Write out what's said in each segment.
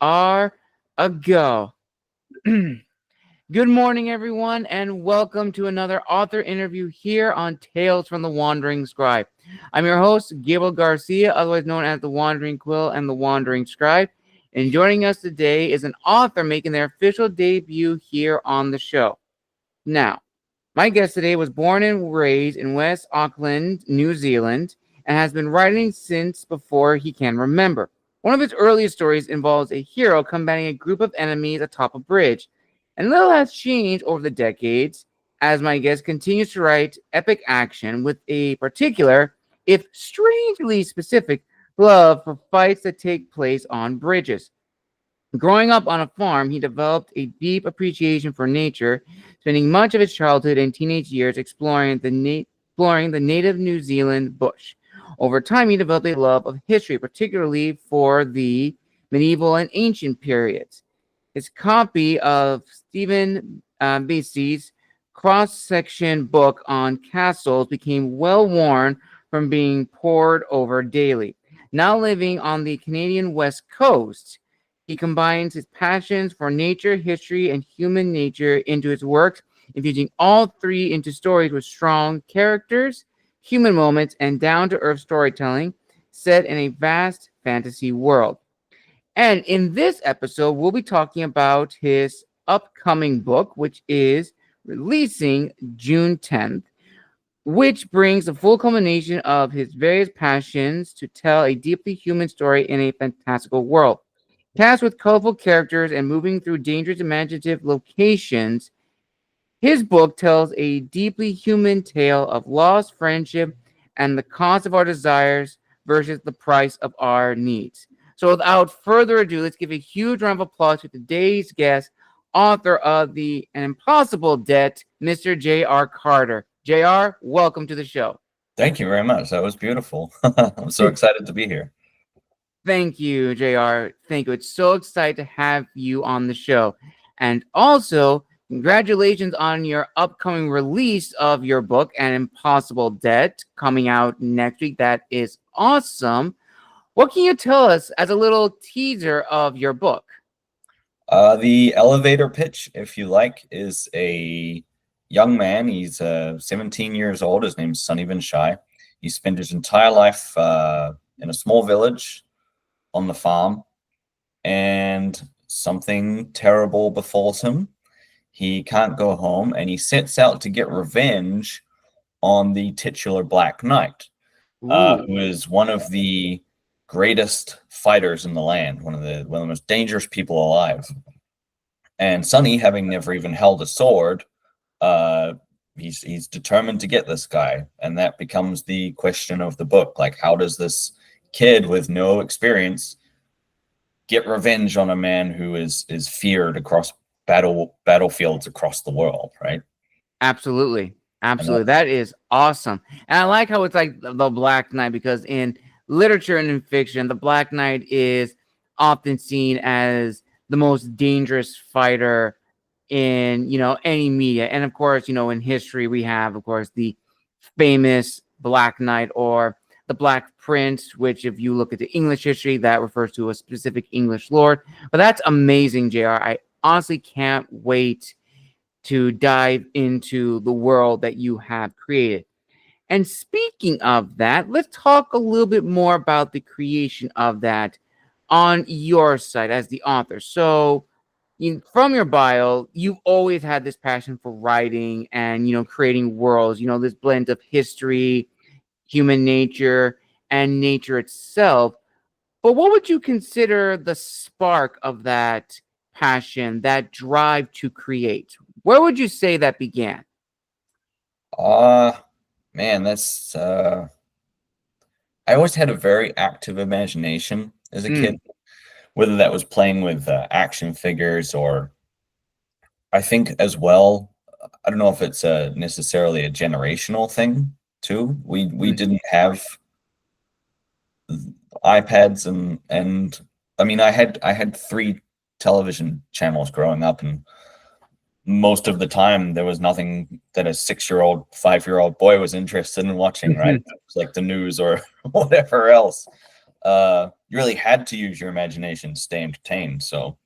are a go. Good morning, everyone, and welcome to another author interview here on Tales from the Wandering Scribe. I'm your host, Gabriel Garcia, otherwise known as the Wandering Quill and the Wandering Scribe. And joining us today is an author making their official debut here on the show. Now, my guest today was born and raised in West Auckland, New Zealand, and has been writing since before he can remember. One of his earliest stories involves a hero combating a group of enemies atop a bridge, and little has changed over the decades as my guest continues to write epic action with a particular, if strangely specific, love for fights that take place on bridges. Growing up on a farm, he developed a deep appreciation for nature, spending much of his childhood and teenage years exploring the native New Zealand bush. Over time, he developed a love of history, particularly for the medieval and ancient periods. His copy of Stephen Biesty's cross-section book on castles became well worn from being pored over daily. Now living on the Canadian West Coast, he combines his passions for nature, history, and human nature into his works, infusing all three into stories with strong characters, human moments, and down-to-earth storytelling set in a vast fantasy world. And in this episode, we'll be talking about his upcoming book, which is releasing June 10th, which brings the full culmination of his various passions to tell a deeply human story in a fantastical world. Cast with colorful characters and moving through dangerous imaginative locations, his book tells a deeply human tale of lost friendship and the cost of our desires versus the price of our needs. So without further ado, let's give a huge round of applause to today's guest, author of The Impossible Debt, Mr. J.R. Carter. J.R., welcome to the show. Thank you very much. That was beautiful. I'm so excited to be here. Thank you, JR. Thank you. It's so excited to have you on the show. And also, congratulations on your upcoming release of your book, An Impossible Debt, coming out next week. That is awesome. What can you tell us as a little teaser of your book? The elevator pitch, if you like, is a young man. He's 17 years old. His name's Sonny Biesty. He spent his entire life in a small village on the farm, and something terrible befalls him. He can't go home, and he sets out to get revenge on the titular Black Knight, who is one of the greatest fighters in the land, one of the most dangerous people alive. And Sonny, having never even held a sword, he's determined to get this guy, and that becomes the question of the book. Like, how does this kid with no experience get revenge on a man who is feared across battlefields across the world, right? Absolutely. That is awesome. And I like how it's like the Black Knight, because in literature and in fiction, the Black Knight is often seen as the most dangerous fighter in, any media. And of course, in history, we have, of course, the famous Black Knight or the Black Prince, which if you look at the English history, that refers to a specific English lord. But that's amazing, JR. I honestly can't wait to dive into the world that you have created. And speaking of that, let's talk a little bit more about the creation of that on your side as the author. So from your bio, you've always had this passion for writing and, creating worlds, this blend of history, human nature, and nature itself. But what would you consider the spark of that passion, that drive to create? Where would you say that began? Man, that's I always had a very active imagination as a kid, whether that was playing with action figures, or I think as well, I don't know if it's necessarily a generational thing too. We didn't have iPads, and I mean, I had 3 television channels growing up, and most of the time there was nothing that a 6-year-old, 5-year-old boy was interested in watching, right? It was like the news or whatever else. you really had to use your imagination to stay entertained. So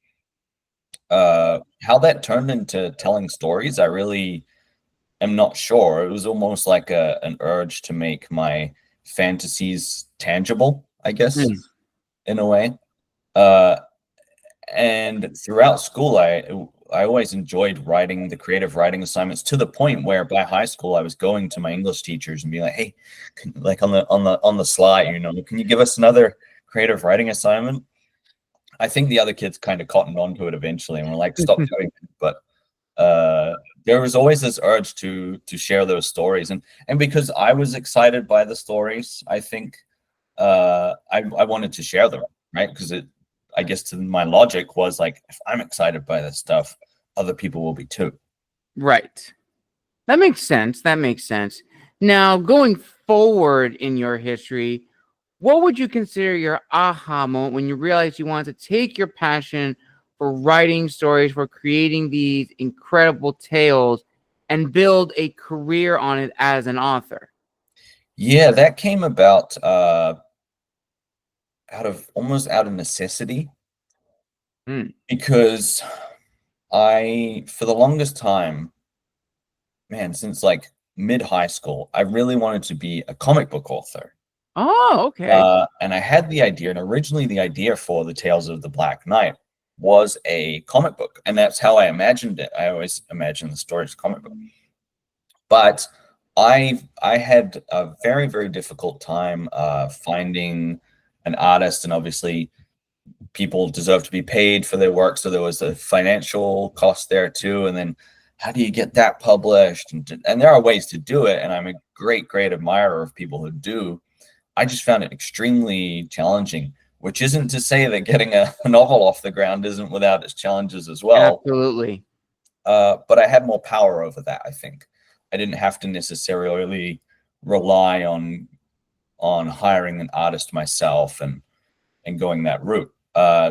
how that turned into telling stories, I really am not sure. It was almost like an urge to make my fantasies tangible, I guess, Mm. in a way. Uh, and throughout school, I always enjoyed writing the creative writing assignments to the point where by high school I was going to my English teachers and be like, "Hey, like on the slide, can you give us another creative writing assignment?" I think the other kids kind of cottoned onto it eventually and were like, "Stop doing it." But there was always this urge to share those stories, and because I was excited by the stories, I think I wanted to share them, right? Because I guess to my logic was like, if I'm excited by this stuff, other people will be too. Right. That makes sense. That makes sense. Now, going forward in your history, what would you consider your aha moment when you realized you wanted to take your passion for writing stories, for creating these incredible tales, and build a career on it as an author? Yeah, that came about almost out of necessity, Mm. because for the longest time, man, since like mid high school, I really wanted to be a comic book author. Oh, okay. And I had the idea, and originally the idea for the Tales of the Black Knight was a comic book, and that's how I imagined it. I always imagined the story as a comic book. But I had a very, very difficult time finding an artist, and obviously people deserve to be paid for their work, so there was a financial cost there too. And then how do you get that published? And there are ways to do it, and I'm a great, great admirer of people who do. I just found it extremely challenging, which isn't to say that getting a novel off the ground isn't without its challenges as well. Absolutely. But I had more power over that, I think. I didn't have to necessarily rely on hiring an artist myself and going that route.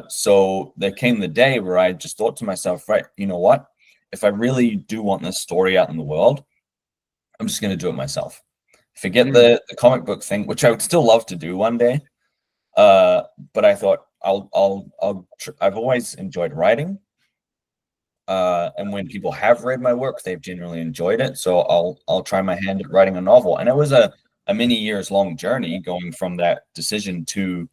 So there came the day where I just thought to myself, right, you know what? If I really do want this story out in the world, I'm just going to do it myself. Forget Mm. the comic book thing, which I would still love to do one day. But I thought I've always enjoyed writing. And when people have read my work, they've generally enjoyed it. So I'll try my hand at writing a novel. And it was a many years long journey going from that decision to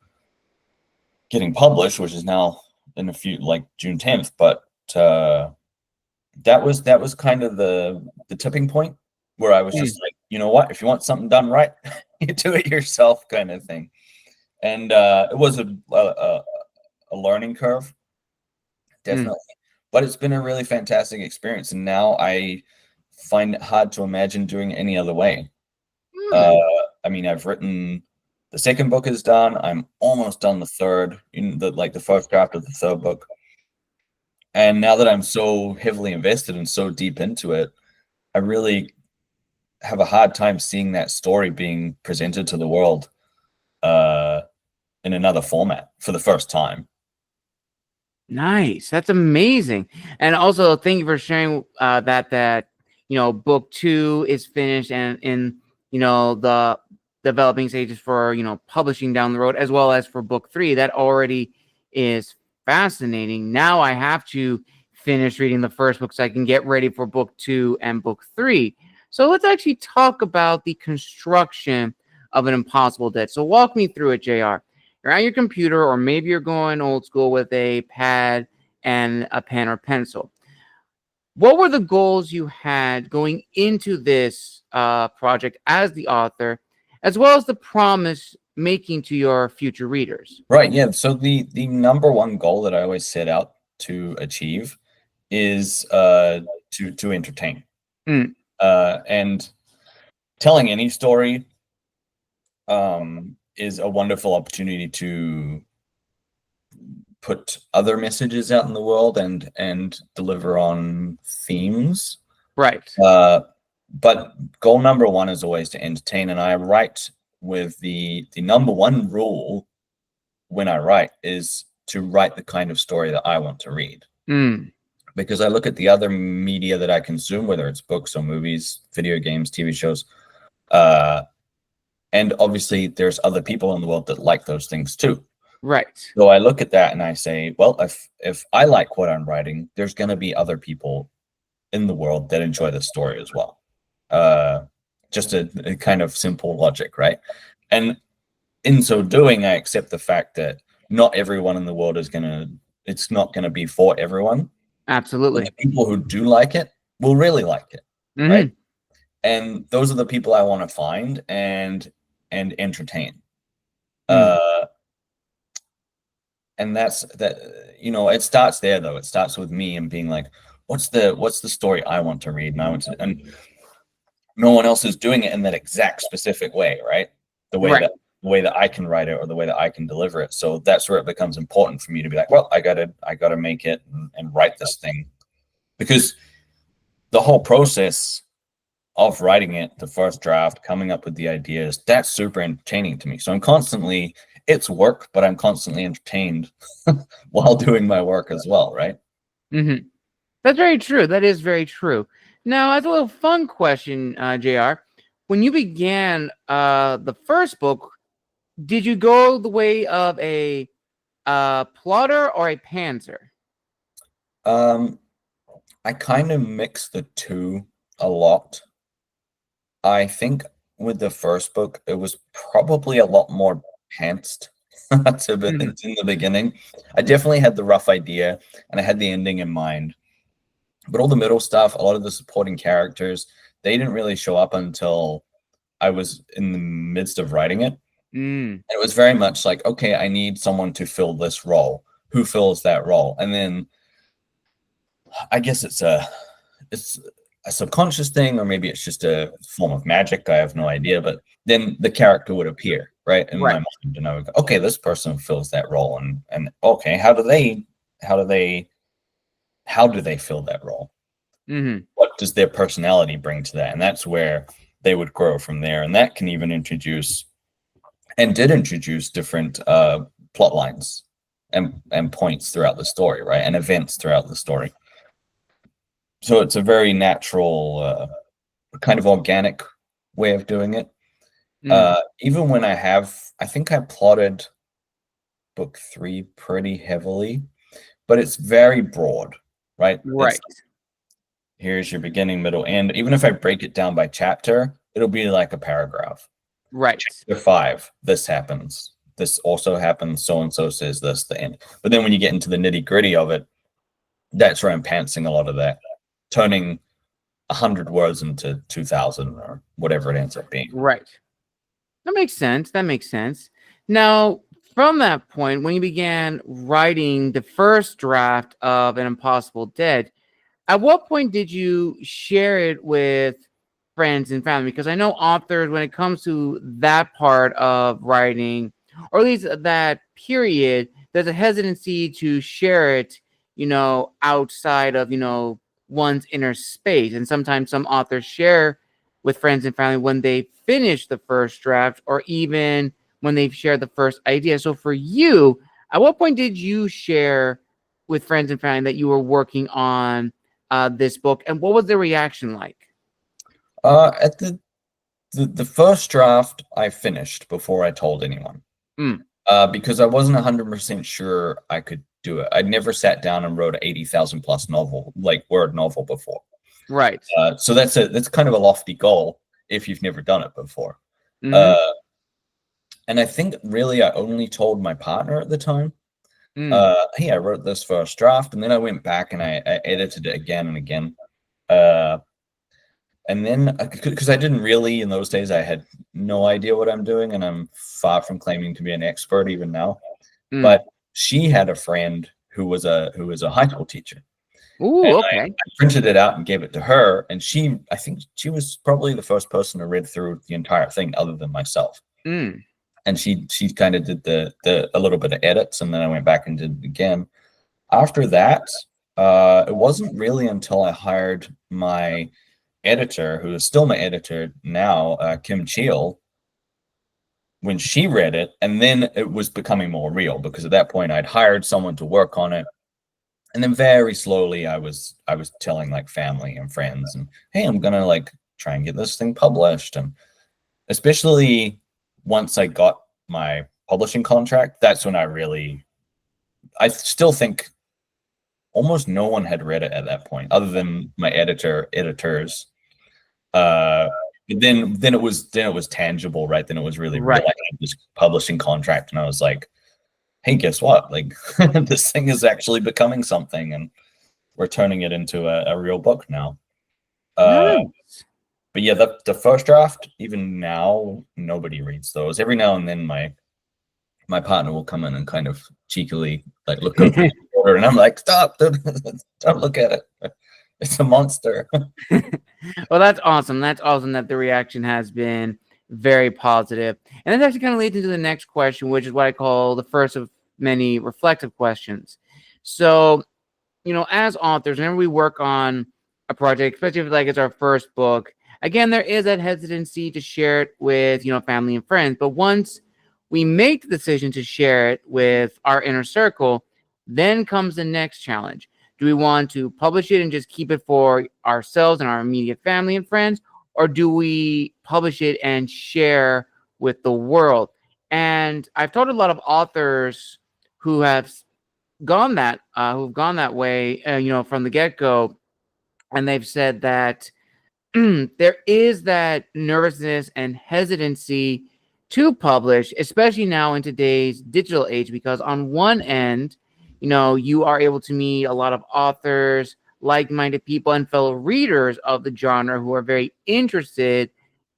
getting published, which is now in a few, like June 10th. But that was kind of the tipping point where I was Mm. just like, you know what, if you want something done right, you do it yourself, kind of thing. And it was a learning curve, Mm. definitely, but it's been a really fantastic experience. And now I find it hard to imagine doing it any other way. Uh, Mm. I mean, I've written the second book is done. I'm almost done the third, in the first draft of the third book. And now that I'm so heavily invested and so deep into it, I really have a hard time seeing that story being presented to the world in another format for the first time. Nice. That's amazing. And also, thank you for sharing that book 2 is finished and in the developing stages for publishing down the road, as well as for book 3. That already is fascinating. Now I have to finish reading the first book so I can get ready for book 2 and book 3. So let's actually talk about the construction of an Impossible Dead. So walk me through it, JR. You're at your computer, or maybe you're going old school with a pad and a pen or pencil. What were the goals you had going into this project as the author, as well as the promise making to your future readers? Right. Yeah. So the number one goal that I always set out to achieve is to entertain. Mm. And telling any story is a wonderful opportunity to put other messages out in the world and deliver on themes. Right. But goal number one is always to entertain, and I write with the number one rule when I write is to write the kind of story that I want to read. Mm. Because I look at the other media that I consume, whether it's books or movies, video games, TV shows, And obviously there's other people in the world that like those things too. Right. So I look at that and I say, well, if I like what I'm writing, there's going to be other people in the world that enjoy the story as well. Just a kind of simple logic, right? And in so doing, I accept the fact that not everyone in the world it's not gonna be for everyone. But Absolutely. the people who do like it will really like it, right? Hmm. And those are the people I want to find and entertain. Mm. Uh, and that's that. It starts there though. It starts with me and being like, what's the story I want to read, and and no one else is doing it in that exact specific way, right? The way Right. that the way that I can write it or the way that I can deliver it. So that's where it becomes important for me to be like, well, I gotta make it and write this thing, because the whole process of writing it, the first draft, coming up with the ideas, that's super entertaining to me. So it's work, but I'm constantly entertained while doing my work as well, right? Hmm. That's very true. That is very true. Now, as a little fun question, JR, when you began the first book, did you go the way of a plotter or a pantser? Um, I kind of mix the two a lot. I think with the first book, it was probably a lot more pantsed Hmm. in the beginning. I definitely had the rough idea and I had the ending in mind. But all the middle stuff, a lot of the supporting characters, they didn't really show up until I was in the midst of writing it. Mm. It was very much like, okay, I need someone to fill this role. Who fills that role? And then I guess it's a subconscious thing, or maybe it's just a form of magic. I have no idea. But then the character would appear right in my Right. mind, and I would go, okay, this person fills that role, and okay, how do they fill that role? Hmm. What does their personality bring to that? And that's where they would grow from there. And that can even introduce and did introduce different plot lines and points throughout the story, right? And events throughout the story. So it's a very natural, kind of organic way of doing it. Mm. Even when I think I plotted book 3 pretty heavily, but it's very broad, right? Right. Here's your beginning, middle, end. Even if I break it down by chapter, it'll be like a paragraph. Right. Chapter 5, this happens. This also happens. So and so says this, the end. But then when you get into the nitty gritty of it, that's where I'm pantsing a lot of that, turning 100 words into 2,000 or whatever it ends up being. Right. That makes sense. That makes sense. Now, from that point, when you began writing the first draft of An Impossible Dead, at what point did you share it with friends and family? Because I know authors, when it comes to that part of writing, or at least that period, there's a hesitancy to share it, outside of, one's inner space. And sometimes some authors share with friends and family when they finish the first draft, or even when they've shared the first idea. So for you, at what point did you share with friends and family that you were working on this book, and what was the reaction like? At the first draft, I finished before I told anyone, Mm. because I wasn't 100% sure I could do it. I'd never sat down and wrote an 80,000 plus novel, like word novel before. Right. So that's kind of a lofty goal if you've never done it before. Mm-hmm. Uh, and I think really I only told my partner at the time. Mm. Hey, I wrote this first draft, and then I went back and I edited it again and again. Uh, and then because I didn't really in those days, I had no idea what I'm doing, and I'm far from claiming to be an expert even now. Mm. But she had a friend who was a high school teacher, and Ooh, I okay. printed it out and gave it to her, and I think she was probably the first person to read through the entire thing other than myself. Mm. And she kind of did the a little bit of edits, and then I went back and did it again. After that, it wasn't really until I hired my editor, who is still my editor now, Kim Cheel, when she read it, and then it was becoming more real, because at that point I'd hired someone to work on it, and then very slowly I was telling like family and friends, and hey, I'm gonna like try and get this thing published, and especially once I got my publishing contract, that's when I still think almost no one had read it at that point, other than my editors. But then it was tangible, right? Then it was really real. Right. I had this publishing contract, and I was like, "Hey, guess what? Like, this thing is actually becoming something, and we're turning it into a real book now." Nice. But yeah, the first draft, even now, nobody reads those. Every now and then, my partner will come in and kind of cheekily like look over his shoulder, and I'm like, "Stop! Don't look at it. It's a monster." Well, that's awesome. That's awesome that the reaction has been very positive. And that actually kind of leads into the next question, which is what I call the first of many reflective questions. So, as authors, whenever we work on a project, especially if like it's our first book, again, there is that hesitancy to share it with, family and friends. But once we make the decision to share it with our inner circle, then comes the next challenge. Do we want to publish it and just keep it for ourselves and our immediate family and friends? Or do we publish it and share with the world? And I've told a lot of authors who have who've gone that way, from the get-go, and they've said that there is that nervousness and hesitancy to publish, especially now in today's digital age, because on one end, you are able to meet a lot of authors, like-minded people, and fellow readers of the genre who are very interested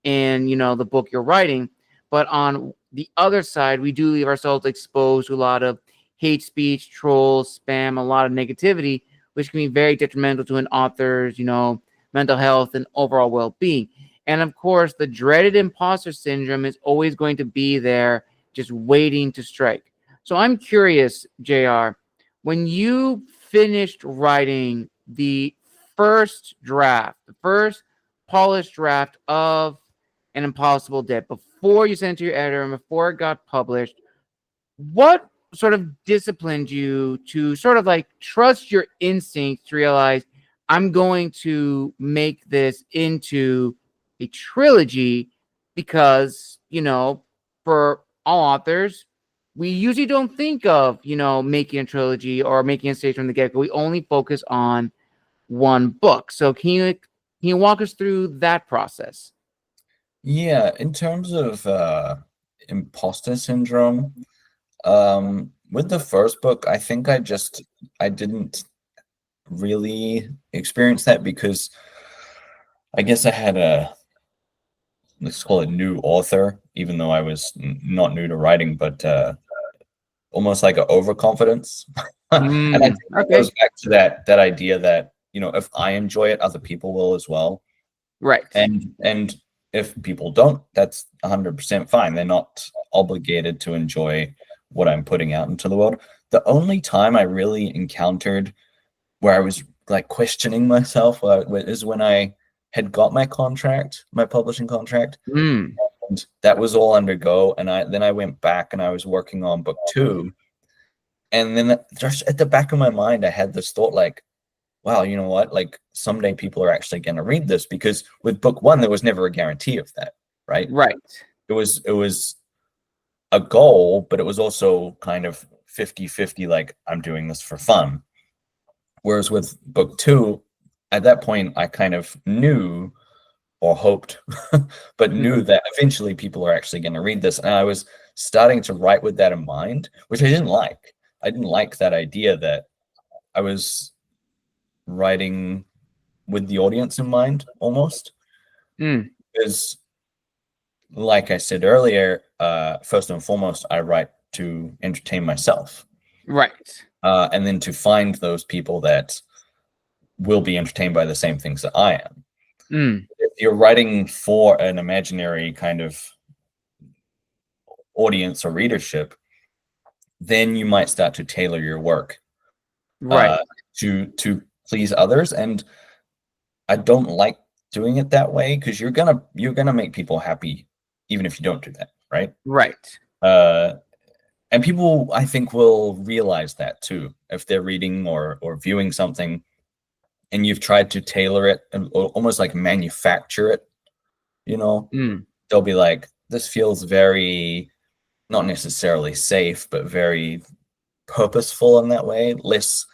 in, the book you're writing. But on the other side, we do leave ourselves exposed to a lot of hate speech, trolls, spam, a lot of negativity, which can be very detrimental to an author's, mental health and overall well-being. And of course, the dreaded imposter syndrome is always going to be there, just waiting to strike. So I'm curious, JR, when you finished writing the first polished draft of An Impossible Debt, before you sent it to your editor and before it got published, what sort of disciplined you to sort of like trust your instincts to realize I'm going to make this into a trilogy? Because, for all authors, we usually don't think of, making a trilogy or making a stage from the get-go. We only focus on one book. So can you walk us through that process? Yeah, in terms of imposter syndrome, with the first book, I think I didn't really experience that because I guess I had let's call it new author, even though I was not new to writing, but almost like an overconfidence. And I think it Okay. goes back to that idea that, if I enjoy it, other people will as well. Right. And if people don't, that's 100% fine. They're not obligated to enjoy what I'm putting out into the world. The only time I really encountered where I was like questioning myself is when I had got my publishing contract, Mm. and that was all undergo. And I went back and I was working on book 2, and then just at the back of my mind, I had this thought like, wow, you know what? Like someday people are actually going to read this, because with book 1, there was never a guarantee of that, right? Right. It was a goal, but it was also kind of 50-50, like I'm doing this for fun. Whereas with book 2, at that point, I kind of knew or hoped, but knew that eventually people are actually going to read this. And I was starting to write with that in mind, which I didn't like. I didn't like that idea that I was writing with the audience in mind, almost. Because, like I said earlier, first and foremost, I write to entertain myself. Right. And then to find those people that will be entertained by the same things that I am. If you're writing for an imaginary kind of audience or readership, then you might start to tailor your work Right. to please others. And I don't like doing it that way, because you're gonna make people happy even if you don't do that, right? Right. And people, I think, will realize that too if they're reading or viewing something and you've tried to tailor it and almost like manufacture it. They'll be like, this feels very, not necessarily safe, but very purposeful in that way, less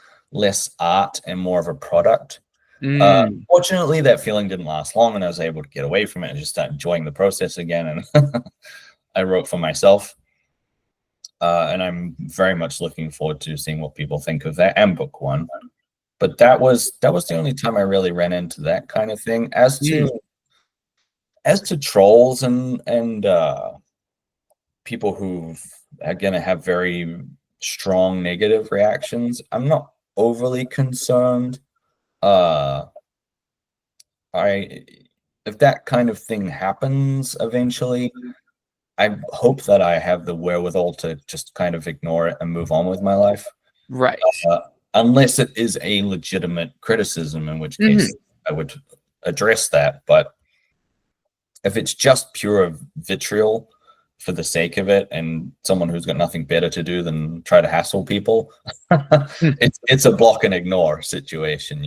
art and more of a product. Mm, Fortunately, that feeling didn't last long, and I was able to get away from it and just start enjoying the process again. And I wrote for myself, and I'm very much looking forward to seeing what people think of that and book one. But that was the only time I really ran into that kind of thing. mm, As to trolls and people who are gonna have very strong negative reactions, I'm not overly concerned. Uh, I if that kind of thing happens eventually, I hope that I have the wherewithal to just kind of ignore it and move on with my life. right. Uh, Unless it is a legitimate criticism, in which case Mhm. I would address that. But if it's just pure vitriol for the sake of it, and someone who's got nothing better to do than try to hassle people, Mm, it's a block and ignore situation,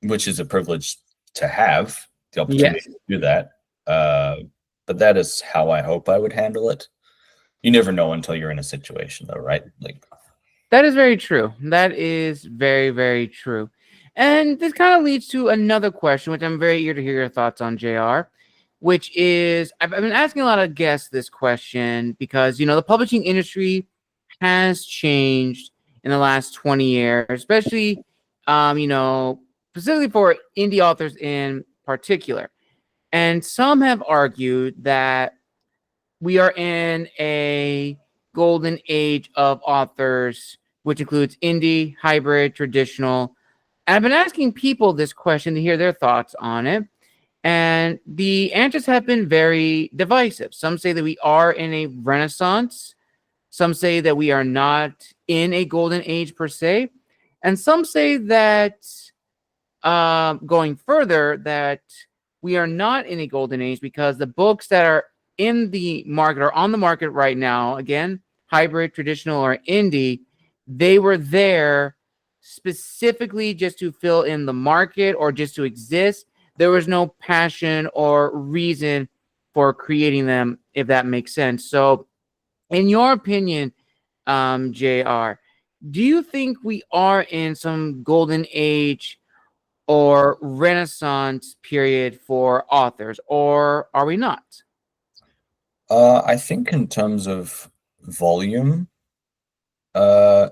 which is a privilege to have the opportunity yes. to do that. Uh, but that is how I hope I would handle it. You never know until you're in a situation, though, right? Like, That is very true. That is very, very true. And this kind of leads to another question, which I'm very eager to hear your thoughts on, JR, which is I've been asking a lot of guests this question because, the publishing industry has changed in the last 20 years, especially, specifically for indie authors in particular. And some have argued that we are in a golden age of authors, which includes indie, hybrid, traditional. And I've been asking people this question to hear their thoughts on it. And the answers have been very divisive. Some say that we are in a renaissance. Some say that we are not in a golden age per se. And some say that going further, that we are not in a golden age because the books that are in the market or on the market right now, again, hybrid, traditional, or indie, they were there specifically just to fill in the market or just to exist. There was no passion or reason for creating them, if that makes sense. So, in your opinion, JR, do you think we are in some golden age or renaissance period for authors, or are we not? I think in terms of volume, and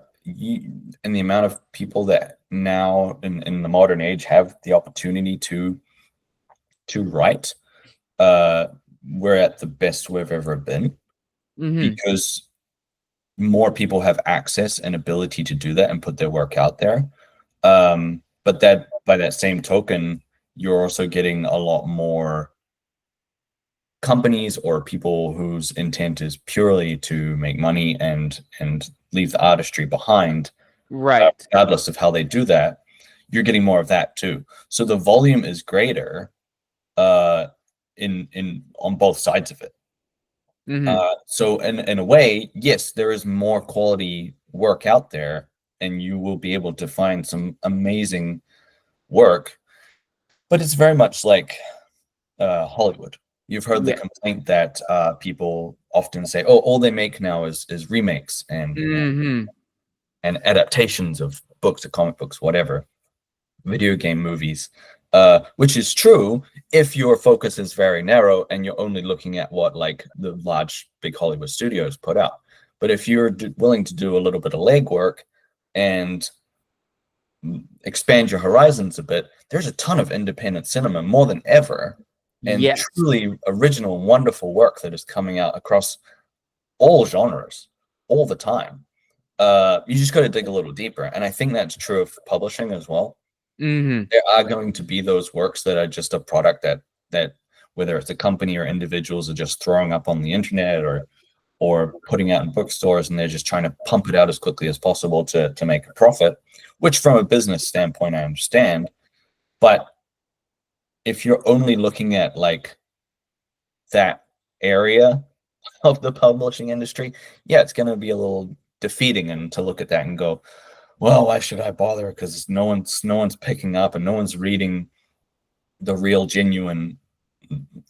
the amount of people that now in the modern age have the opportunity to write, uh, we're at the best we've ever been, Mm-hmm. because more people have access and ability to do that and put their work out there. But that by that same token, you're also getting a lot more companies or people whose intent is purely to make money and leave the artistry behind, Right. regardless of how they do that. You're getting more of that too. So the volume is greater, uh, in on both sides of it. Mm-hmm. So in a way, yes, there is more quality work out there, and you will be able to find some amazing work. But it's very much like Hollywood. You've heard the Yeah. complaint that people often say, "Oh, all they make now is remakes Mm-hmm. and adaptations of books or comic books, whatever, video game movies," which is true if your focus is very narrow and you're only looking at what like the large big Hollywood studios put out. But if you're willing to do a little bit of legwork and expand your horizons a bit, there's a ton of independent cinema more than ever, and Yes. truly original, wonderful work that is coming out across all genres all the time. You just got to dig a little deeper, and I think that's true of publishing as well. Mm-hmm. There are going to be those works that are just a product that whether it's a company or individuals are just throwing up on the internet or putting out in bookstores, and they're just trying to pump it out as quickly as possible to make a profit, which from a business standpoint I understand. But if you're only looking at like that area of the publishing industry, yeah, it's going to be a little defeating, and to look at that and go, well, why should I bother? Because no one's picking up and no one's reading the real genuine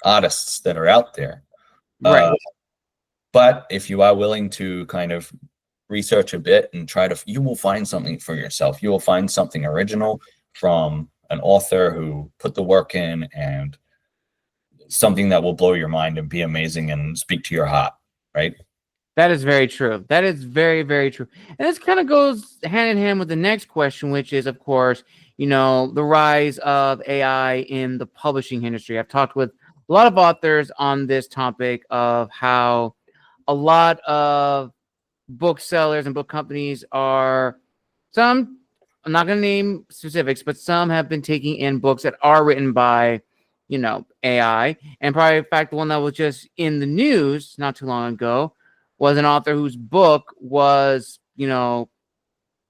artists that are out there. Right. But if you are willing to kind of research a bit and try to, you will find something for yourself. You will find something original from an author who put the work in, and something that will blow your mind and be amazing and speak to your heart, right? That is very true. That is very, very true. And this kind of goes hand in hand with the next question, which is, of course, the rise of AI in the publishing industry. I've talked with a lot of authors on this topic of how a lot of booksellers and book companies are some, I'm not going to name specifics, but some have been taking in books that are written by, AI. And probably, in fact, the one that was just in the news not too long ago was an author whose book was,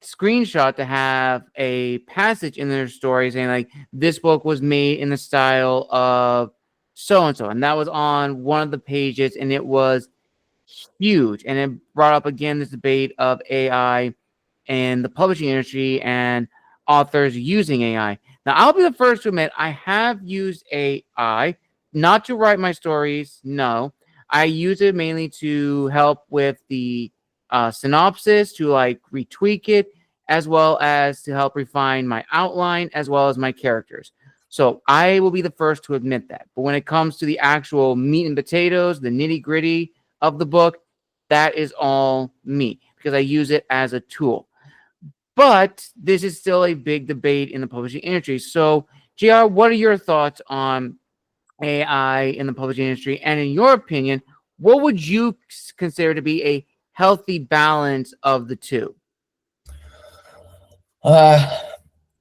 screenshot to have a passage in their story saying, like, this book was made in the style of so and so. And that was on one of the pages, and it was huge. And it brought up again this debate of AI and the publishing industry and authors using AI. Now, I'll be the first to admit I have used AI, not to write my stories. No, I use it mainly to help with the synopsis, to like retweak it, as well as to help refine my outline, as well as my characters. So I will be the first to admit that. But when it comes to the actual meat and potatoes, the nitty gritty of the book, that is all me because I use it as a tool. But this is still a big debate in the publishing industry. So, JR, what are your thoughts on AI in the publishing industry? And in your opinion, what would you consider to be a healthy balance of the two? I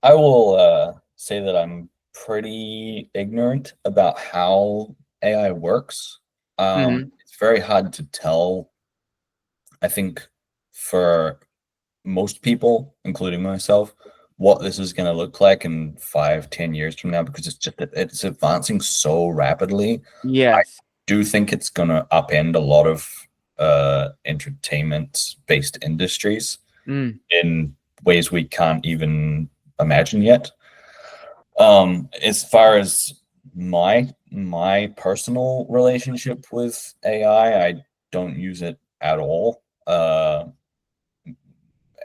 will say that I'm pretty ignorant about how AI works. It's very hard to tell, I think, for most people, including myself, what this is going to look like in 5-10 years from now, because it's advancing so rapidly. I Yes. do think it's going to upend a lot of entertainment-based industries in ways we can't even imagine yet. As far as my personal relationship with AI, I don't use it at all.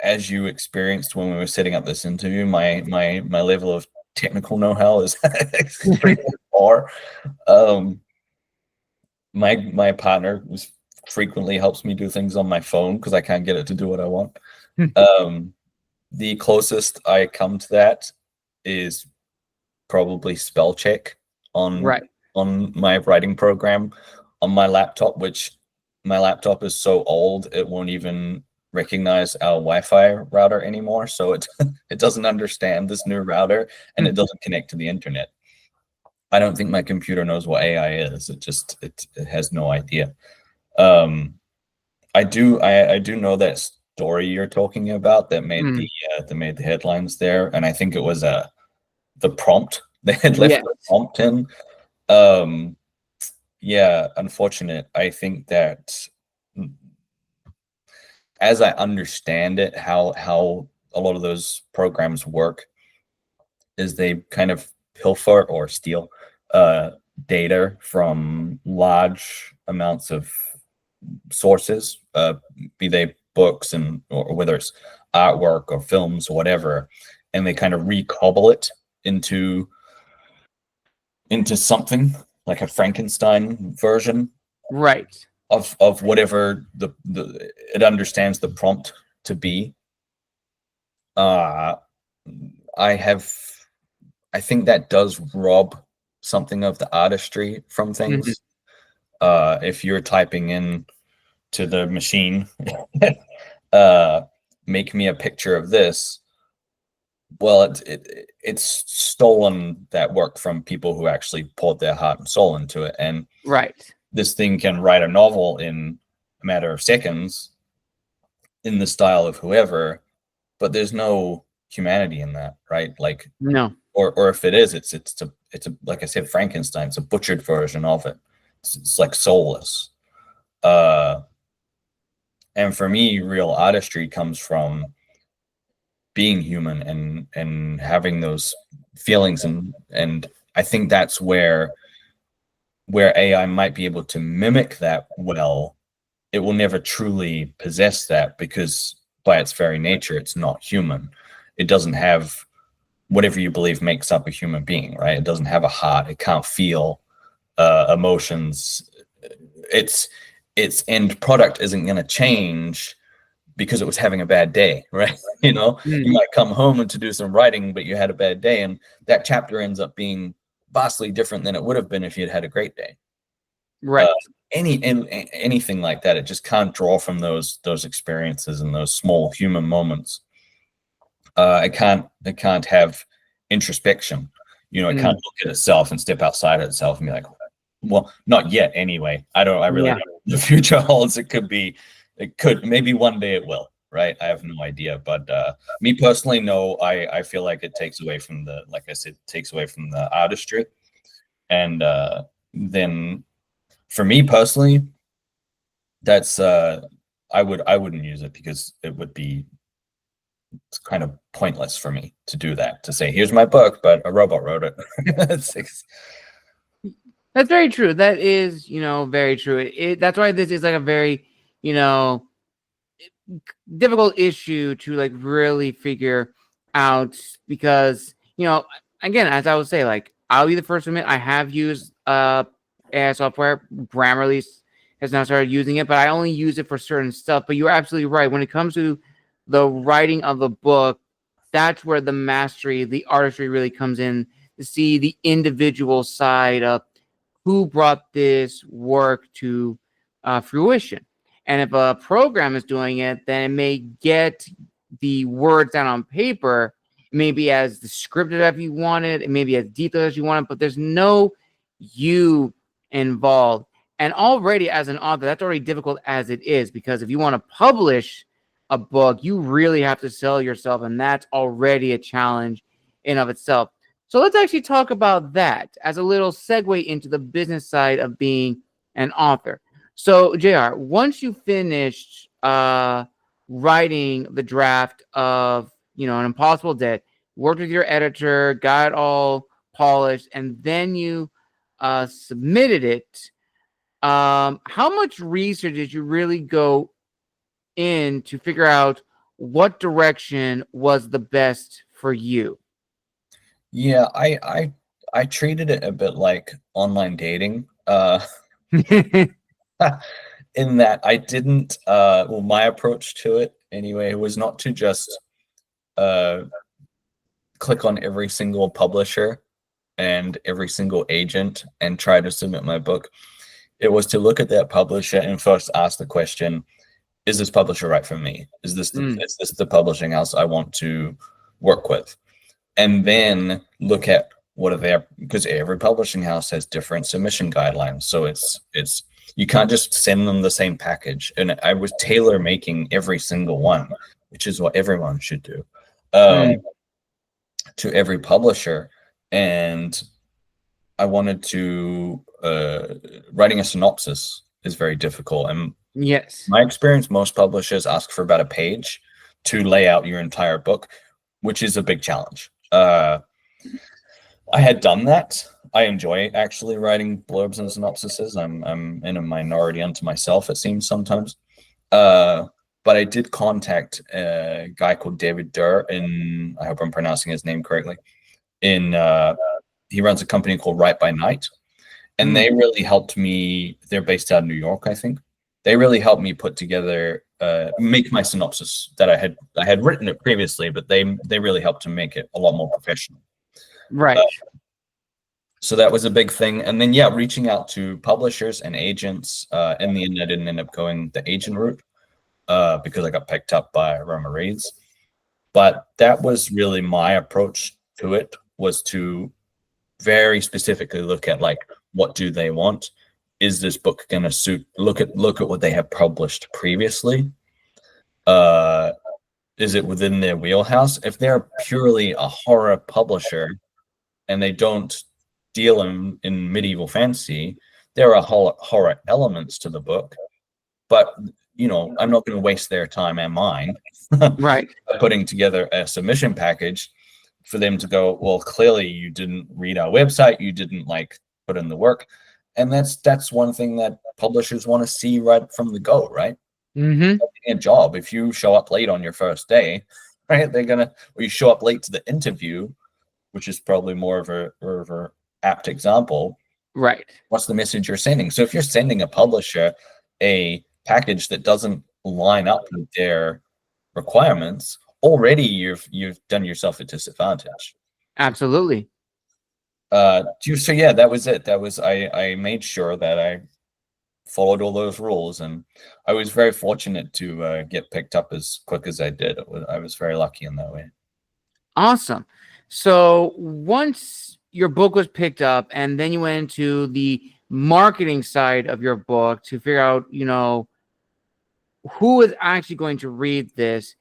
As you experienced when we were setting up this interview, my level of technical know-how is extremely poor. My partner frequently helps me do things on my phone because I can't get it to do what I want. The closest I come to that is probably spell check on my writing program on my laptop, which my laptop is so old it won't even recognize our Wi-Fi router anymore, so it doesn't understand this new router, and it doesn't connect to the internet. I don't think my computer knows what AI is. It has no idea. I do know that story you're talking about that made the headlines there, and I think it was the prompt they had left the prompt in. Yeah, unfortunate. I think that, as I understand it, how a lot of those programs work is they kind of pilfer or steal data from large amounts of sources, be they books or whether it's artwork or films or whatever, and they kind of recobble it into something like a Frankenstein version, Right. of whatever it understands the prompt to be. I think that does rob something of the artistry from things. If you're typing in to the machine, make me a picture of this, well, it's stolen that work from people who actually poured their heart and soul into it. And this thing can write a novel in a matter of seconds in the style of whoever, but there's no humanity in that, right? Like, no. Or if it is, it's a like I said, Frankenstein. It's a butchered version of it. It's like soulless. And for me, real artistry comes from being human and having those feelings, and I think that's where where AI might be able to mimic that well, it will never truly possess that, because by its very nature, it's not human. It doesn't have whatever you believe makes up a human being, right? It doesn't have a heart. It can't feel emotions. Its end product isn't going to change because it was having a bad day, right? You might come home and to do some writing, but you had a bad day, and that chapter ends up being vastly different than it would have been if you'd had a great day. Right. Anything like that, it just can't draw from those experiences and those small human moments. It can't have introspection. It can't look at itself and step outside of itself and be like, well, not yet anyway. I really don't know what the future holds. It could, maybe one day it will, right? I have no idea. But me personally, no, I feel like it takes away from like I said, takes away from the artistry. And then for me personally, that's I wouldn't use it, because it's kind of pointless for me to do that, to say, here's my book, but a robot wrote it. That's very true. That is, very true. That's why this is like a very, difficult issue to like really figure out, because, again, as I would say, like, I'll be the first to admit I have used AI software. Grammarly has now started using it, but I only use it for certain stuff. But you're absolutely right. When it comes to the writing of the book, that's where the mastery, the artistry really comes in, to see the individual side of who brought this work to fruition. And if a program is doing it, then it may get the words down on paper, maybe as descriptive as you want it, maybe as detailed as you want it, but there's no you involved. And already as an author, that's already difficult as it is, because if you want to publish a book, you really have to sell yourself, and that's already a challenge in of itself. So let's actually talk about that as a little segue into the business side of being an author. So JR, once you finished writing the draft of An Impossible Debt, worked with your editor, got it all polished, and then you submitted it, how much research did you really go in to figure out what direction was the best for you? Yeah, I treated it a bit like online dating, in that I didn't well, my approach to it anyway was not to just click on every single publisher and every single agent and try to submit my book. It was to look at that publisher and first ask the question, is this publisher right for me? Is this the publishing house I want to work with? And then look at what are their, because every publishing house has different submission guidelines. So it's you can't just send them the same package. And I was tailor making every single one, which is what everyone should do, to every publisher. And I wanted to writing a synopsis is very difficult. And yes, my experience, most publishers ask for about a page to lay out your entire book, which is a big challenge. I had done that. I enjoy actually writing blurbs and synopsises. I'm in a minority unto myself, it seems sometimes. But I did contact a guy called David Durr in, I hope I'm pronouncing his name correctly, he runs a company called Write by Night, and they really helped me. They're based out of New York, I think. They really helped me put together, make my synopsis that I had written it previously, but they really helped to make it a lot more professional. Right. So that was a big thing. And then, yeah, reaching out to publishers and agents. In the end, I didn't end up going the agent route because I got picked up by Roma Reeds. But that was really my approach to it, was to very specifically look at, like, what do they want? Is this book going to suit? Look at what they have published previously. Is it within their wheelhouse? If they're purely a horror publisher and they don't deal in medieval fantasy, there are horror elements to the book, but I'm not going to waste their time and mine right putting together a submission package for them to go, well, clearly you didn't read our website, you didn't put in the work. And that's one thing that publishers want to see right from the go, right? Mm-hmm. A job. If you show up late on your first day, right, or you show up late to the interview, which is probably more of a apt example. Right. What's the message you're sending? So if you're sending a publisher a package that doesn't line up with their requirements, already you've done yourself a disadvantage. Absolutely. So yeah, that was it. That was I made sure that I followed all those rules, and I was very fortunate to get picked up as quick as I did. I was very lucky in that way. Awesome. So once your book was picked up and then you went into the marketing side of your book to figure out, who is actually going to read this,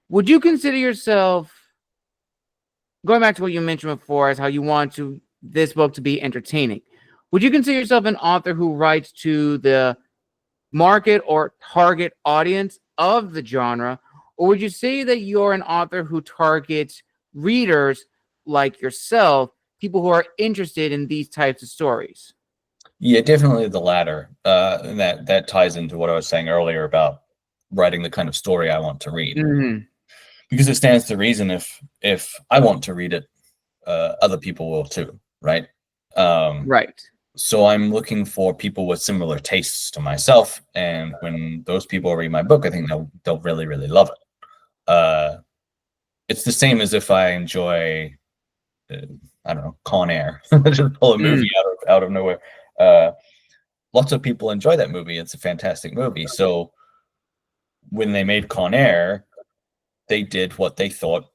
would you consider yourself, going back to what you mentioned before, as how you want this book to be entertaining, would you consider yourself an author who writes to the market or target audience of the genre, or would you say that you're an author who targets readers like yourself, people who are interested in these types of stories? Yeah, definitely the latter. And that ties into what I was saying earlier about writing the kind of story I want to read. Mm-hmm. Because it stands to reason if I want to read it, other people will too, right? Right. So I'm looking for people with similar tastes to myself, and when those people read my book, I think they'll really, really love it. It's the same as if I enjoy, I don't know, Con Air. Just pull a movie out of nowhere. Lots of people enjoy that movie. It's a fantastic movie. So when they made Con Air, they did what they thought,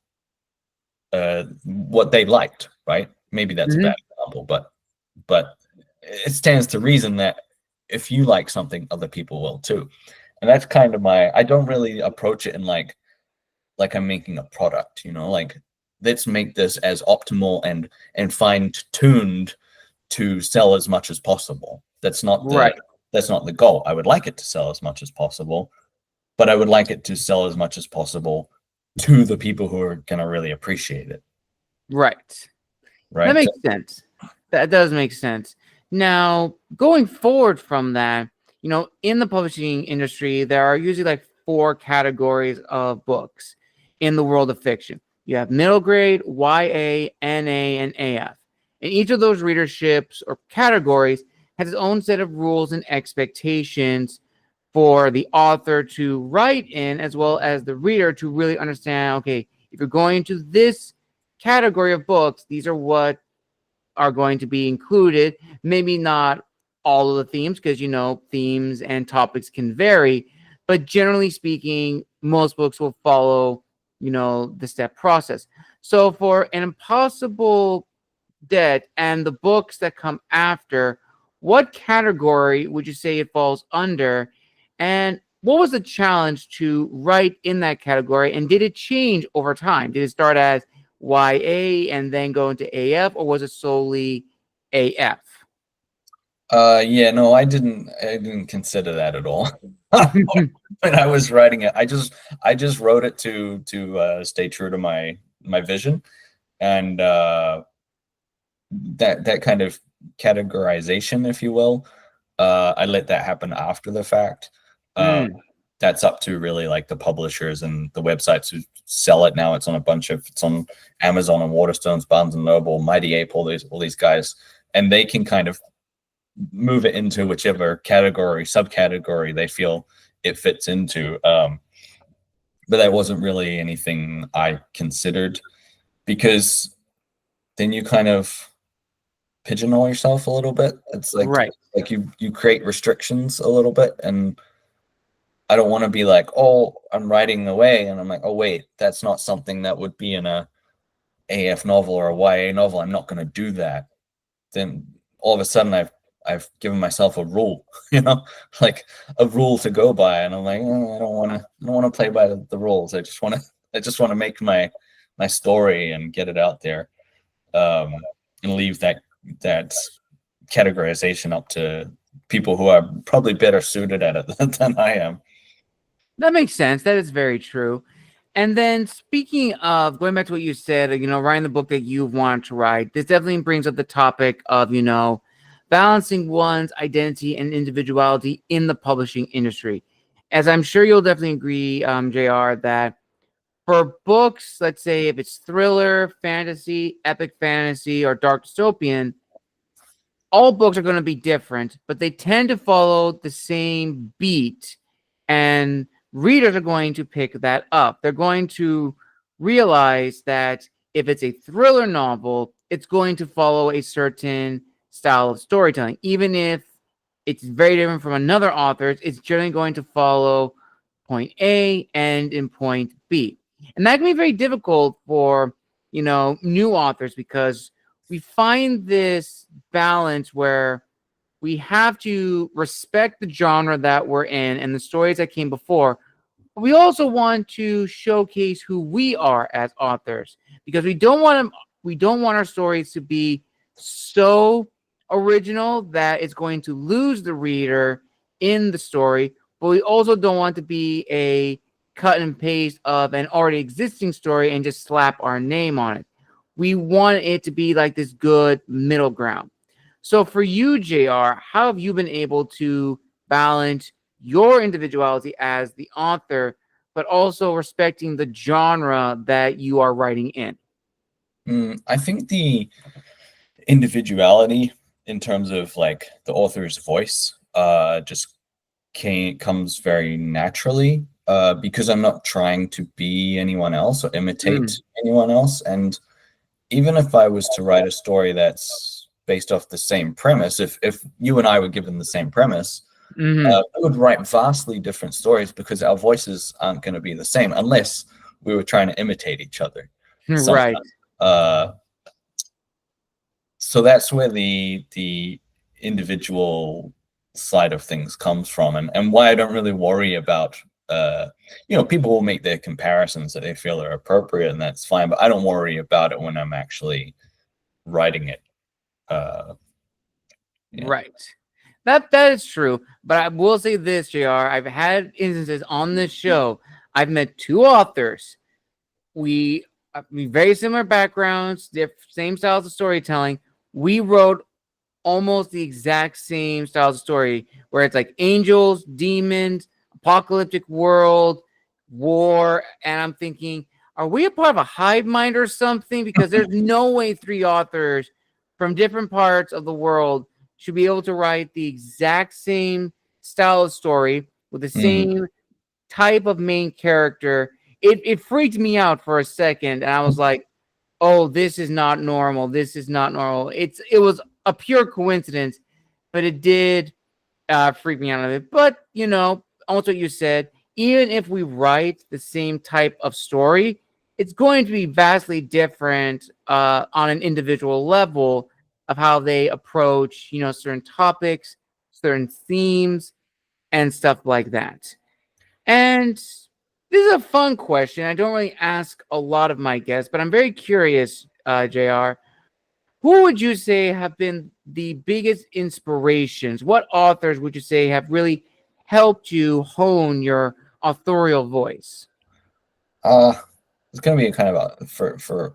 what they liked, right? Maybe that's a bad example, but it stands to reason that if you like something, other people will too. And that's kind of I don't really approach it in like I'm making a product, like let's make this as optimal and fine-tuned to sell as much as possible. That's not the goal. I would like it to sell as much as possible, but I would like it to sell as much as possible to the people who are going to really appreciate it. Right. Right. That makes sense. That does make sense. Now, going forward from that, in the publishing industry, there are usually like 4 categories of books in the world of fiction. You have middle grade, YA, NA, and AF. And each of those readerships or categories has its own set of rules and expectations for the author to write in, as well as the reader to really understand, okay, if you're going to this category of books, these are what are going to be included. Maybe not all of the themes, because themes and topics can vary, but generally speaking, most books will follow the step process. So for An Impossible Debt and the books that come after, what category would you say it falls under, and what was the challenge to write in that category, and did it change over time? Did it start as YA and then go into AF, or was it solely AF? Yeah, no, I didn't consider that at all. When I was writing it, I just wrote it to stay true to my vision, and that kind of categorization, if you will, I let that happen after the fact. That's up to really like the publishers and the websites who sell it now. It's on Amazon and Waterstones, Barnes and Noble, Mighty Ape, all these guys, and they can kind of move it into whichever category, subcategory they feel it fits into. But that wasn't really anything I considered, because then you kind of pigeonhole yourself a little bit. It's like you create restrictions a little bit, and I don't want to be like, oh, I'm writing away, and I'm like, oh wait, that's not something that would be in a AF novel or a YA novel. I'm not going to do that. Then all of a sudden I've given myself a rule, like a rule to go by, and I'm like, oh, I don't want to play by the rules. I just want to make my story and get it out there, and leave that categorization up to people who are probably better suited at it than I am. That makes sense. That is very true. And then speaking of going back to what you said, writing the book that you want to write, this definitely brings up the topic of, balancing one's identity and individuality in the publishing industry. As I'm sure you'll definitely agree, JR, that for books, let's say if it's thriller, fantasy, epic fantasy, or dark dystopian, all books are going to be different, but they tend to follow the same beat, and readers are going to pick that up. They're going to realize that if it's a thriller novel, it's going to follow a certain style of storytelling. Even if it's very different from another author's, it's generally going to follow point A and in point B. And that can be very difficult for, new authors, because we find this balance where we have to respect the genre that we're in and the stories that came before. But we also want to showcase who we are as authors, because we don't want our stories to be so original that it's going to lose the reader in the story, but we also don't want to be a cut and paste of an already existing story and just slap our name on it. We want it to be like this good middle ground. So for you, JR, how have you been able to balance your individuality as the author, but also respecting the genre that you are writing in? I think the individuality in terms of like the author's voice just comes very naturally because I'm not trying to be anyone else or imitate anyone else. And even if I was to write a story that's based off the same premise, if you and I were given the same premise, we would write vastly different stories because our voices aren't going to be the same unless we were trying to imitate each other. Right. So that's where the individual side of things comes from, and why I don't really worry about people will make their comparisons that they feel are appropriate, and that's fine, but I don't worry about it when I'm actually writing it. Right. That is true. But I will say this, JR. I've had instances on this show. I've met two authors. We very similar backgrounds, same styles of storytelling. We wrote almost the exact same styles of story, where it's like angels, demons, apocalyptic world, war, and I'm thinking, are we a part of a hive mind or something? Because there's no way three authors from different parts of the world should be able to write the exact same style of story with the same type of main character. It freaked me out for a second, and I was like, oh, this is not normal. This is not normal. It was a pure coincidence, but it did freak me out a bit. But, almost what you said, even if we write the same type of story, it's going to be vastly different on an individual level of how they approach, certain topics, certain themes, and stuff like that. And this is a fun question. I don't really ask a lot of my guests, but I'm very curious, JR. Who would you say have been the biggest inspirations? What authors would you say have really helped you hone your authorial voice? It's going to be kind of for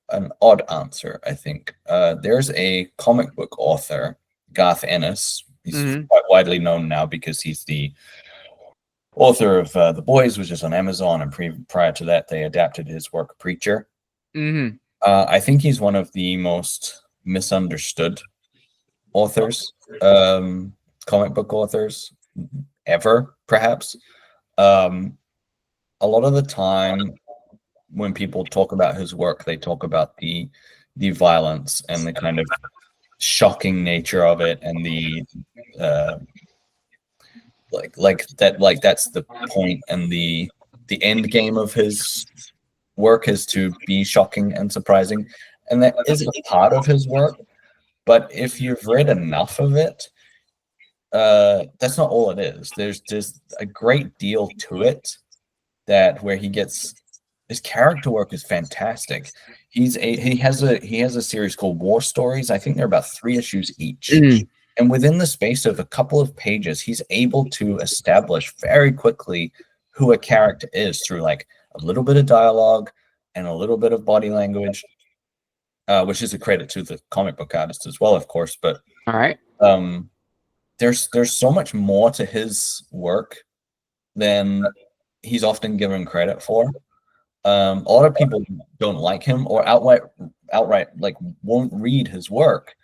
an odd answer, I think. There's a comic book author, Garth Ennis. He's quite widely known now because he's the author of The Boys, which is on Amazon, and prior to that, they adapted his work, Preacher. I think he's one of the most misunderstood authors, comic book authors ever, perhaps. A lot of the time, when people talk about his work, they talk about the violence and the kind of shocking nature of it, and the that's the point, and the end game of his work is to be shocking and surprising, and that is a part of his work. But if you've read enough of it, that's not all it is. There's just a great deal to it where his character work is fantastic. He has a series called War Stories. I think they're about 3 issues each. And within the space of a couple of pages, he's able to establish very quickly who a character is through like a little bit of dialogue and a little bit of body language. which is a credit to the comic book artist as well, of course. But All right. There's so much more to his work than he's often given credit for. A lot of people don't like him or outright like won't read his work,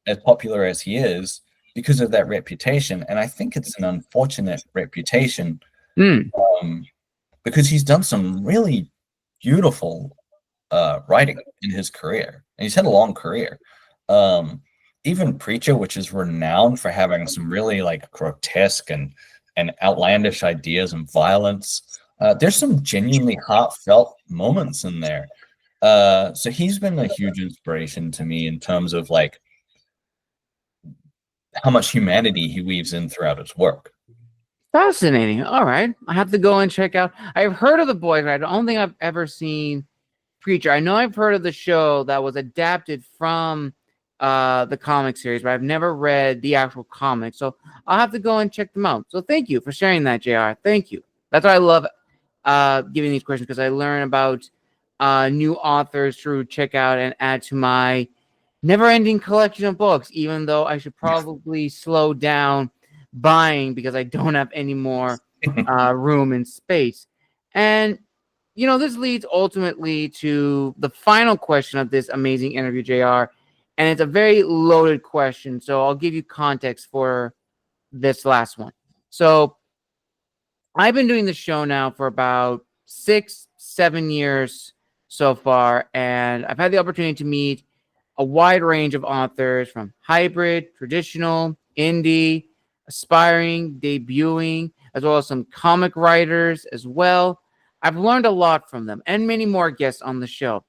as popular as he is, because of that reputation. And I think it's an unfortunate reputation, because he's done some really beautiful writing in his career, and he's had a long career. Even Preacher, which is renowned for having some really like grotesque and outlandish ideas and violence, there's some genuinely heartfelt moments in there. So he's been a huge inspiration to me in terms of like how much humanity he weaves in throughout his work. Fascinating. All right. I have to go and check out. I've heard of The Boys, but I don't think I've ever seen Preacher. I know I've heard of the show that was adapted from the comic series, but I've never read the actual comic. So I'll have to go and check them out. So thank you for sharing that, JR. Thank you. That's why I love giving these questions, because I learn about new authors to check out and add to my never-ending collection of books, even though I should probably slow down buying because I don't have any more room and space. And this leads ultimately to the final question of this amazing interview, JR, and it's a very loaded question, so I'll give you context for this last one. So I've been doing this show now for about 6-7 years so far, and I've had the opportunity to meet a wide range of authors, from hybrid, traditional, indie, aspiring, debuting, as well as some comic writers as well. I've learned a lot from them and many more guests on the show.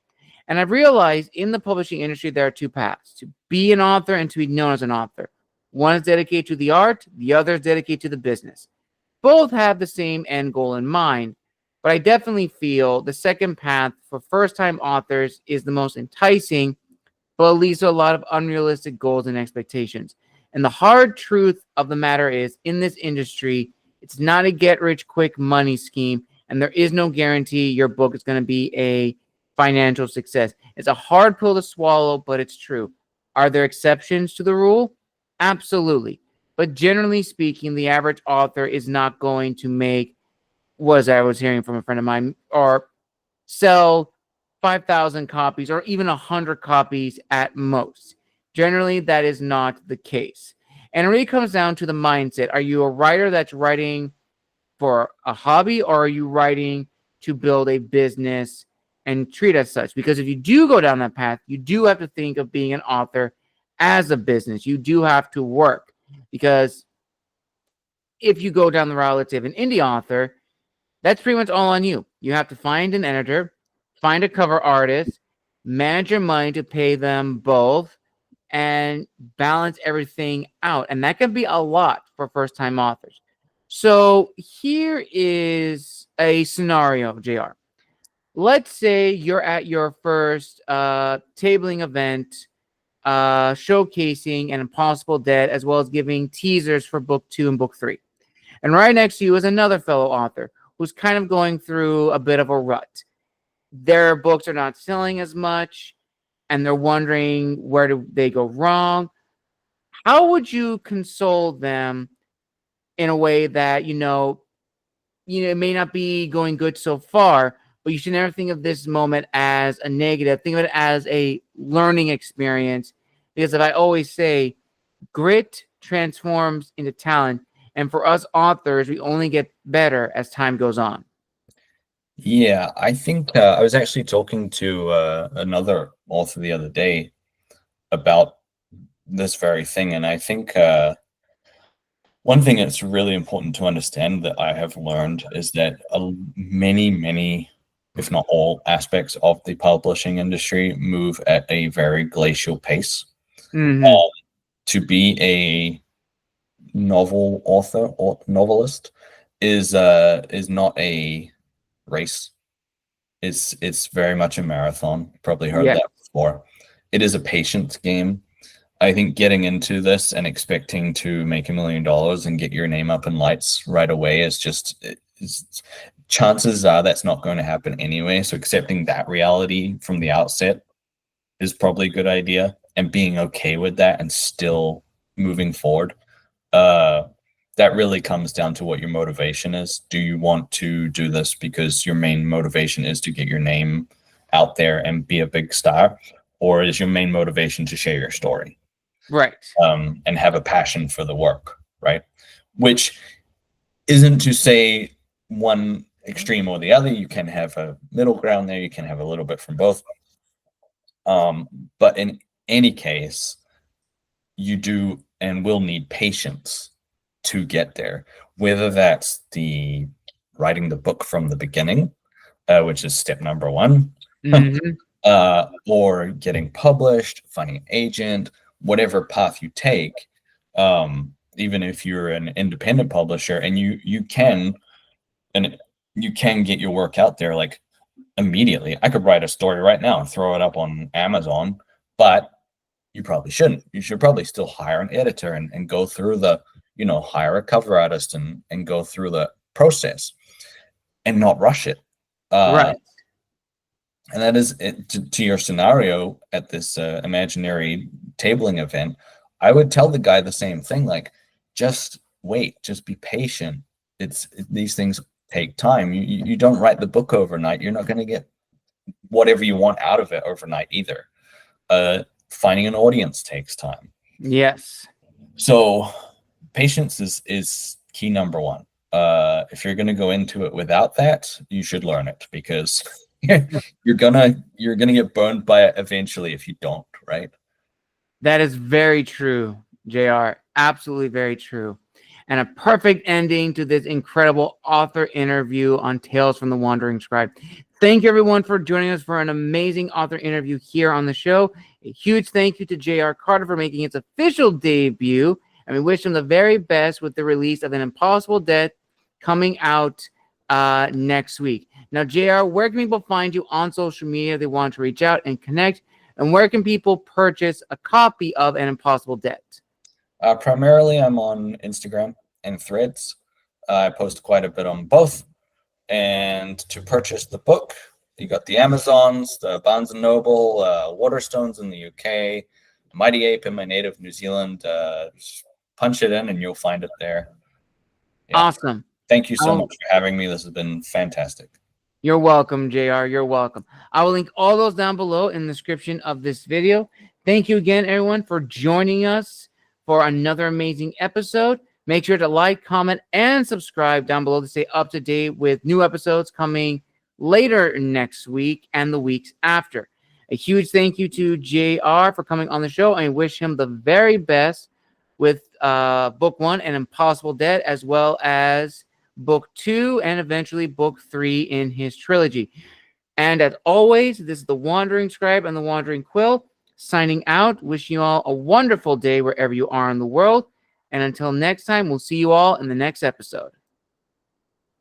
And I've realized in the publishing industry, there are two paths: to be an author and to be known as an author. One is dedicated to the art, the other is dedicated to the business. Both have the same end goal in mind, but I definitely feel the second path for first-time authors is the most enticing, but it leads to a lot of unrealistic goals and expectations. And the hard truth of the matter is, in this industry, it's not a get-rich-quick money scheme, and there is no guarantee your book is going to be a financial success. It's a hard pill to swallow, but it's true. Are there exceptions to the rule? Absolutely. But generally speaking, the average author is not going to make, what I was hearing from a friend of mine, or sell 5,000 copies or even 100 copies at most. Generally, that is not the case. And it really comes down to the mindset. Are you a writer that's writing for a hobby, or are you writing to build a business and treat as such? Because if you do go down that path, you do have to think of being an author as a business. You do have to work, because if you go down the route, let's say, of an indie author, that's pretty much all on you. You have to find an editor, find a cover artist, manage your money to pay them both, and balance everything out. And that can be a lot for first-time authors. So here is a scenario, JR. Let's say you're at your first tabling event, showcasing An Impossible Dead, as well as giving teasers for book 2 and book 3. And right next to you is another fellow author who's kind of going through a bit of a rut. Their books are not selling as much, and they're wondering, where do they go wrong? How would you console them in a way that, it may not be going good so far, but you should never think of this moment as a negative. Think of it as a learning experience, because as I always say, grit transforms into talent. And for us authors, we only get better as time goes on. Yeah, I think I was actually talking to another author the other day about this very thing, and I think one thing that's really important to understand that I have learned is that many, if not all, aspects of the publishing industry move at a very glacial pace. To be a novel author or novelist is not a race. It's very much a marathon. Probably heard that before. It is a patience game. I think getting into this and expecting to make $1 million and get your name up in lights right away is chances are that's not going to happen anyway. So accepting that reality from the outset is probably a good idea, and being okay with that and still moving forward. That really comes down to what your motivation is. Do you want to do this because your main motivation is to get your name out there and be a big star, or is your main motivation to share your story? Right. And have a passion for the work, right? Which isn't to say one extreme or the other. You can have a middle ground there. You can have a little bit from both. But in any case, you do and will need patience to get there, whether that's the writing the book from the beginning, which is step number one, or getting published, finding an agent, whatever path you take. Even if you're an independent publisher, and you can get your work out there like immediately. I could write a story right now and throw it up on Amazon, but you probably shouldn't. You should probably still hire an editor and go through the, hire a cover artist and go through the process and not rush it. Right. And that is to your scenario at this imaginary tabling event. I would tell the guy the same thing, like, just wait, just be patient. These things take time. You don't write the book overnight. You're not going to get whatever you want out of it overnight either. Finding an audience takes time. Yes. So patience is key number one. If you're going to go into it without that, you should learn it, because you're gonna get burned by it eventually if you don't, right? That is very true, JR. Absolutely very true. And a perfect ending to this incredible author interview on Tales from the Wandering Scribe. Thank you, everyone, for joining us for an amazing author interview here on the show. A huge thank you to J.R. Carter for making its official debut. And we wish him the very best with the release of An Impossible Debt coming out next week. Now, JR, where can people find you on social media if they want to reach out and connect? And where can people purchase a copy of An Impossible Debt? Primarily, I'm on Instagram and Threads. I post quite a bit on both. And to purchase the book, you got the Amazons, the Barnes & Noble, Waterstones in the UK, Mighty Ape in my native New Zealand. Just punch it in and you'll find it there. Yeah. Awesome. Thank you so much for having me. This has been fantastic. You're welcome, JR. You're welcome. I will link all those down below in the description of this video. Thank you again, everyone, for joining us for another amazing episode. Make sure to like, comment, and subscribe down below to stay up to date with new episodes coming later next week and the weeks after. A huge thank you to JR for coming on the show, and I wish him the very best with Book 1, An Impossible Debt, as well as Book 2, and eventually Book 3 in his trilogy. And as always, this is the Wandering Scribe and the Wandering Quill signing out. Wishing you all a wonderful day wherever you are in the world. And until next time, we'll see you all in the next episode.